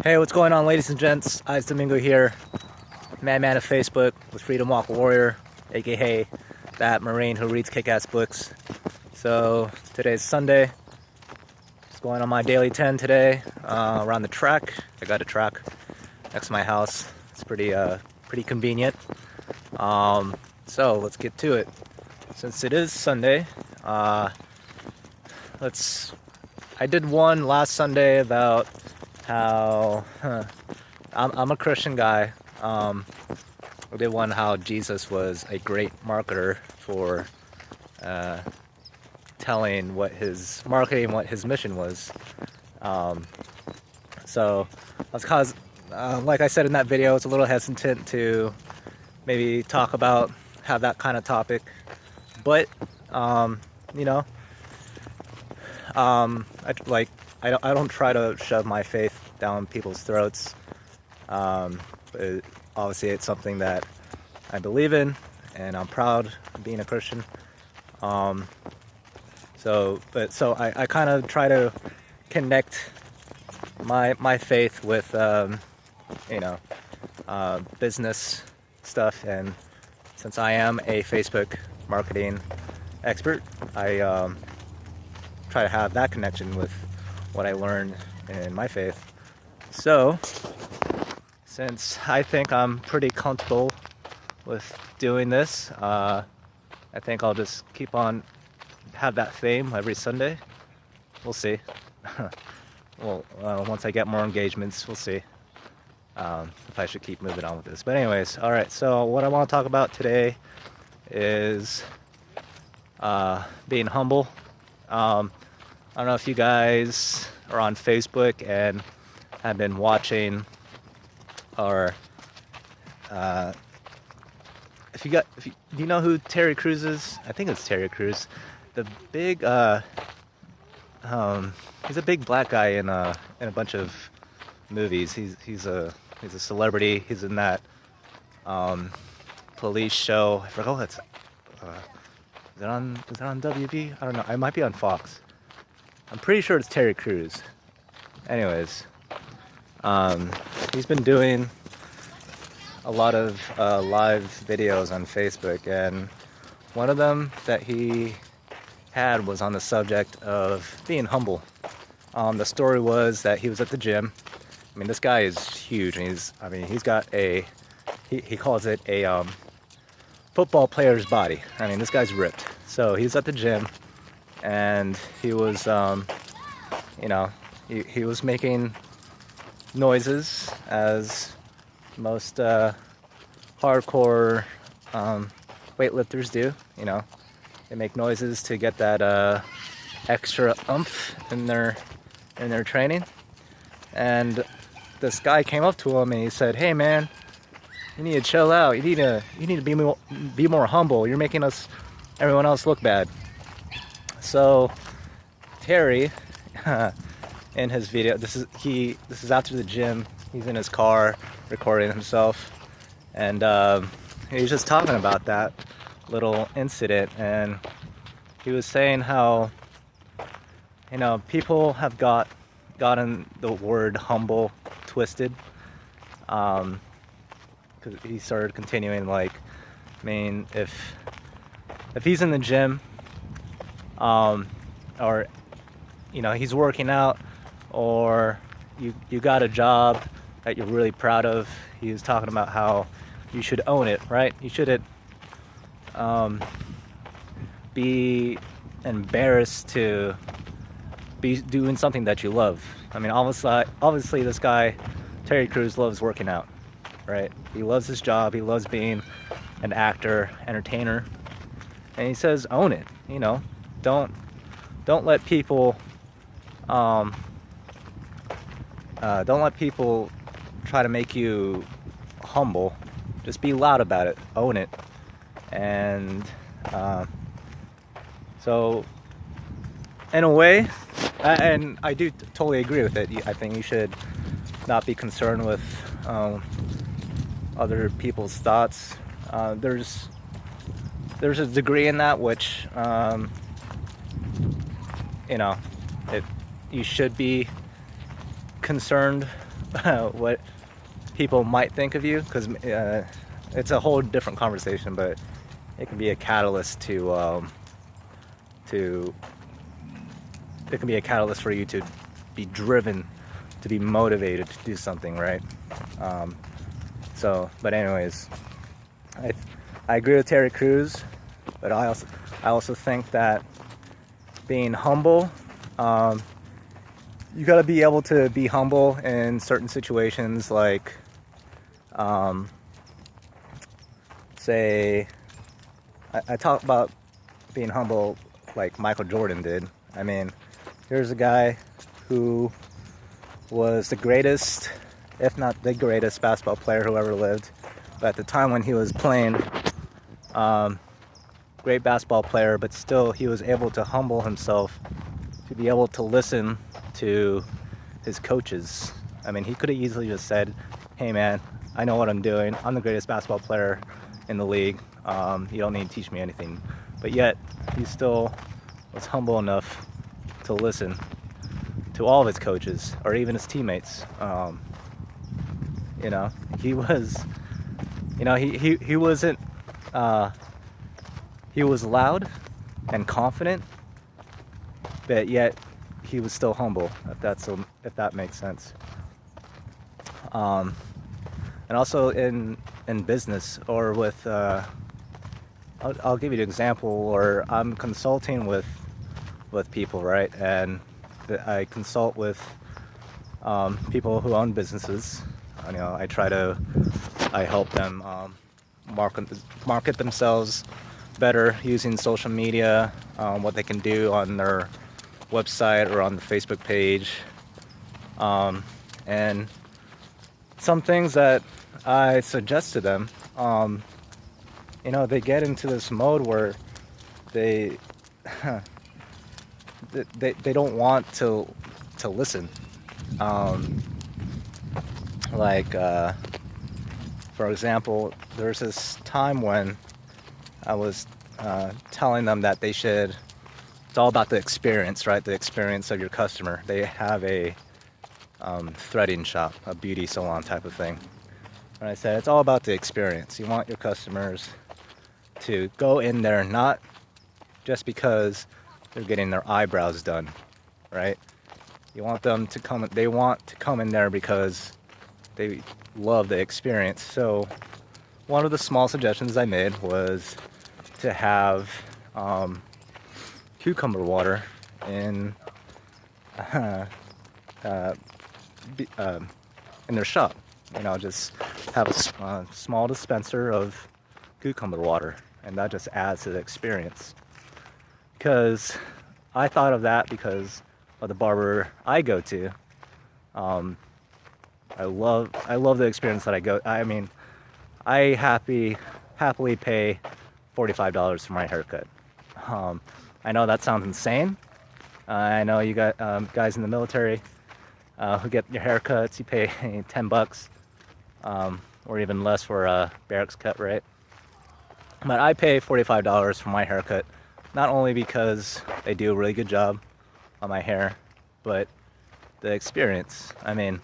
Hey, what's going on, ladies and gents? I's Domingo here, Madman of Facebook with Freedom Walk Warrior, aka that Marine who reads kick-ass books. So today's Sunday. Just going on my daily 10 today around the track. I got a track next to my house. It's pretty convenient. So let's get to it. Since it is Sunday, I did one last Sunday about how I'm a Christian guy. I did one how Jesus was a great marketer for telling what his marketing, what his mission was. So that's cause, like I said in that video, it's a little hesitant to maybe talk about have that kind of topic, but you know, I don't try to shove my faith down people's throats. But obviously it's something that I believe in, and I'm proud of being a Christian. So I kind of try to connect my faith with business stuff, and since I am a Facebook marketing expert, I try to have that connection with what I learned in my faith. So since I think I'm pretty comfortable with doing this, I think I'll just keep on have that theme every Sunday. We'll see. Well, once I get more engagements, we'll see if I should keep moving on with this. But anyways, all right, so what I want to talk about today is being humble. I don't know if you guys are on Facebook and have been watching, or do you know who Terry Crews is? I think it's Terry Crews, the big he's a big black guy in a bunch of movies. He's a celebrity. He's in that police show. I forgot what it's. Is it on WB? I don't know. I might be on Fox. I'm pretty sure it's Terry Crews. Anyways, he's been doing a lot of live videos on Facebook, and one of them that he had was on the subject of being humble. The story was that he was at the gym. I mean, this guy is huge. And he's got he calls it a football player's body. I mean, this guy's ripped. So he's at the gym, and he was, he was making noises, as most hardcore weightlifters do. You know, they make noises to get that extra oomph in their training. And this guy came up to him and he said, "Hey man, you need to chill out. You need to be more humble. You're making everyone else look bad." So Terry, in his video, this is after the gym. He's in his car recording himself, and he was just talking about that little incident, and he was saying how, people have gotten the word humble twisted. Because he started continuing, like, I mean, if he's in the gym, or he's working out, or you got a job that you're really proud of, he was talking about how you should own it, right? You shouldn't be embarrassed to be doing something that you love. I mean, obviously this guy Terry Crews loves working out, right? He loves his job. He loves being an actor, entertainer, and he says, own it. Don't let people try to make you humble. Just be loud about it. Own it. And so, in a way, and I do totally agree with it. I think you should not be concerned with other people's thoughts. There's a degree in that which you should be concerned what people might think of you, because it's a whole different conversation, but it can be a catalyst to it can be a catalyst for you to be driven, to be motivated to do something, right? But anyways, I agree with Terry Crews, but I also think that being humble, you got to be able to be humble in certain situations, like say I talk about being humble like Michael Jordan did. I mean, here's a guy who was the greatest, if not the greatest, basketball player who ever lived. But at the time when he was playing, great basketball player, but still he was able to humble himself to be able to listen to his coaches. I mean, he could have easily just said, hey man, I know what I'm doing. I'm the greatest basketball player in the league. You don't need to teach me anything. But yet, he still was humble enough to listen to all of his coaches, or even his teammates. He was, he wasn't, he was loud and confident, but yet he was still humble, if that makes sense. And also in business, or with, I'll give you an example, or I'm consulting with people, right? And I consult with people who own businesses. I help them market themselves better using social media, what they can do on their website or on the Facebook page, and some things that I suggest to them. They get into this mode where they they don't want to listen. For example, there's this time when I was telling them that they should. It's all about the experience, right? The experience of your customer. They have a threading shop, a beauty salon type of thing. And I said, it's all about the experience. You want your customers to go in there not just because they're getting their eyebrows done, right? You want them to come, they want to come in there because they love the experience. So one of the small suggestions I made was to have cucumber water in their shop. Just have a small dispenser of cucumber water, and that just adds to the experience. Because I thought of that because of the barber I go to. I love the experience that I go. I mean, I happily pay $45 for my haircut. I know that sounds insane. I know you got guys in the military who get your haircuts. You pay $10, or even less for a barracks cut, right? But I pay $45 for my haircut, not only because they do a really good job on my hair, but the experience. I mean,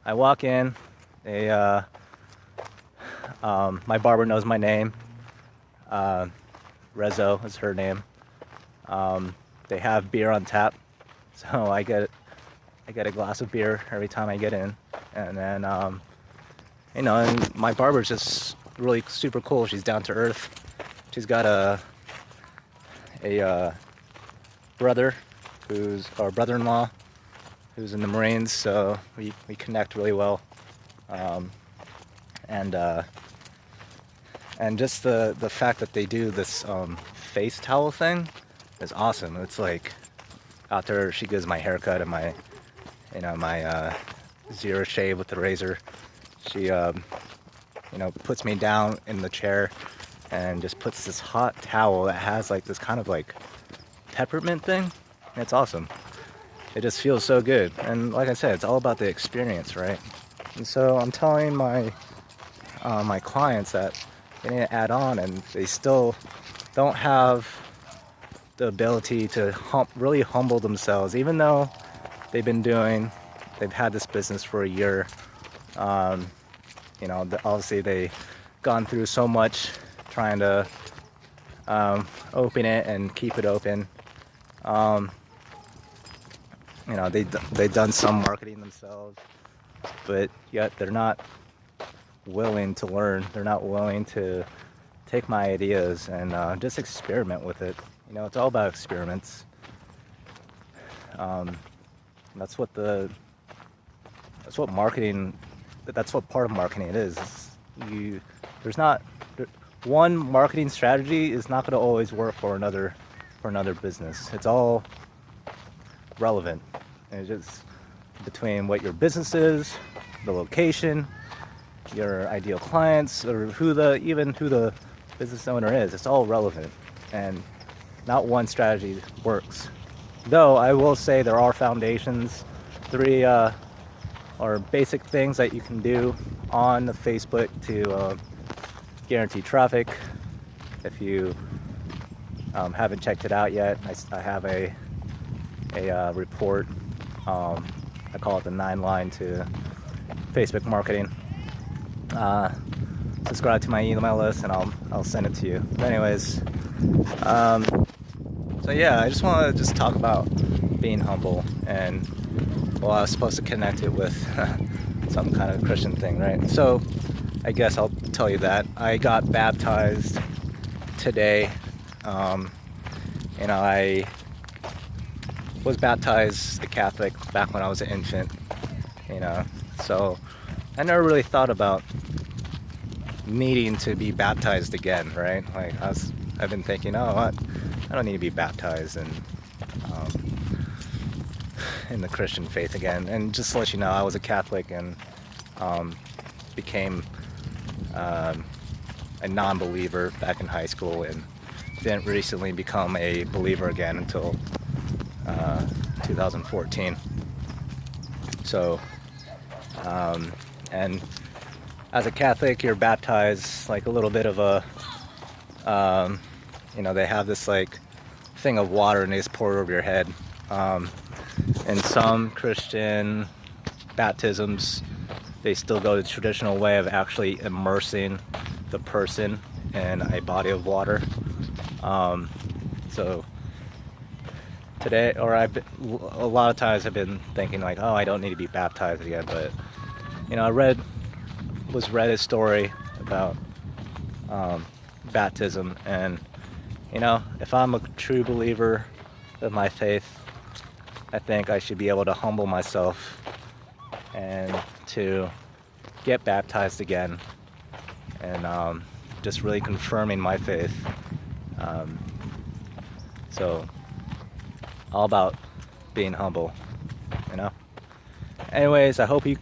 I walk in, my barber knows my name. Rezo is her name. They have beer on tap, so I get a glass of beer every time I get in, and then and my barber's just really super cool. She's down to earth. She's got a brother-in-law who's in the Marines, so we connect really well. And just the fact that they do this face towel thing is awesome. It's like after she gives my haircut and my zero shave with the razor, she puts me down in the chair and just puts this hot towel that has like this kind of like peppermint thing. It's awesome. It just feels so good. And like I said, it's all about the experience, right? And so I'm telling my clients that they need to add on, and they still don't have the ability to really humble themselves, even though they've been doing they've had this business for a year. Obviously they gone through so much trying to open it and keep it open. They've done some marketing themselves, but yet they're not willing to learn. They're not willing to take my ideas and just experiment with it. It's all about experiments. That's what marketing. That's what part of marketing it is. One marketing strategy is not going to always work for another business. It's all relevant. And it's just between what your business is, the location, your ideal clients, or who the business owner is. It's all relevant, and not one strategy works. Though I will say there are foundations, 3 or basic things that you can do on the Facebook to guarantee traffic. If you haven't checked it out yet, I have a report. I call it the 9 line to Facebook marketing. Subscribe to my email list and I'll send it to you. But anyways, so yeah, I just want to talk about being humble, and well, I was supposed to connect it with some kind of Christian thing, right? So I guess I'll tell you that I got baptized today. I was baptized a Catholic back when I was an infant, so I never really thought about needing to be baptized again, right? Like I've been thinking, I don't need to be baptized in the Christian faith again. And just to let you know, I was a Catholic and became a non-believer back in high school, and didn't recently become a believer again until 2014. So, and as a Catholic, you're baptized like a little bit of a, they have this like thing of water and they just pour it over your head. In some Christian baptisms, they still go the traditional way of actually immersing the person in a body of water. So today, or a lot of times I've been thinking like, I don't need to be baptized again, but I read a story about baptism, and if I'm a true believer of my faith, I think I should be able to humble myself and to get baptized again, and just really confirming my faith. So all about being humble, Anyways, I hope you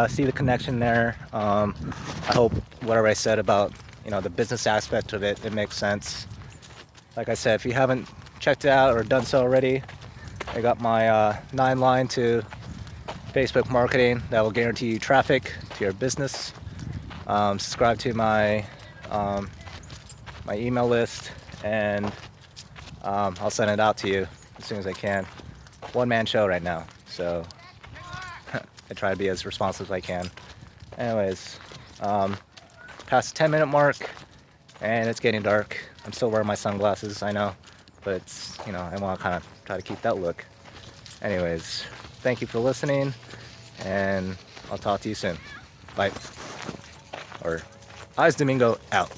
see the connection there. I hope whatever I said about the business aspect of it makes sense. Like I said, if you haven't checked it out or done so already, I got my 9 line to Facebook marketing that will guarantee you traffic to your business. Subscribe to my email list, and I'll send it out to you as soon as I can. One-man show right now, so I try to be as responsive as I can. Anyways, past the 10-minute mark, and it's getting dark. I'm still wearing my sunglasses, I know, but it's, I want to kind of try to keep that look. Anyways, thank you for listening, and I'll talk to you soon. Bye. Or Eyes Domingo out.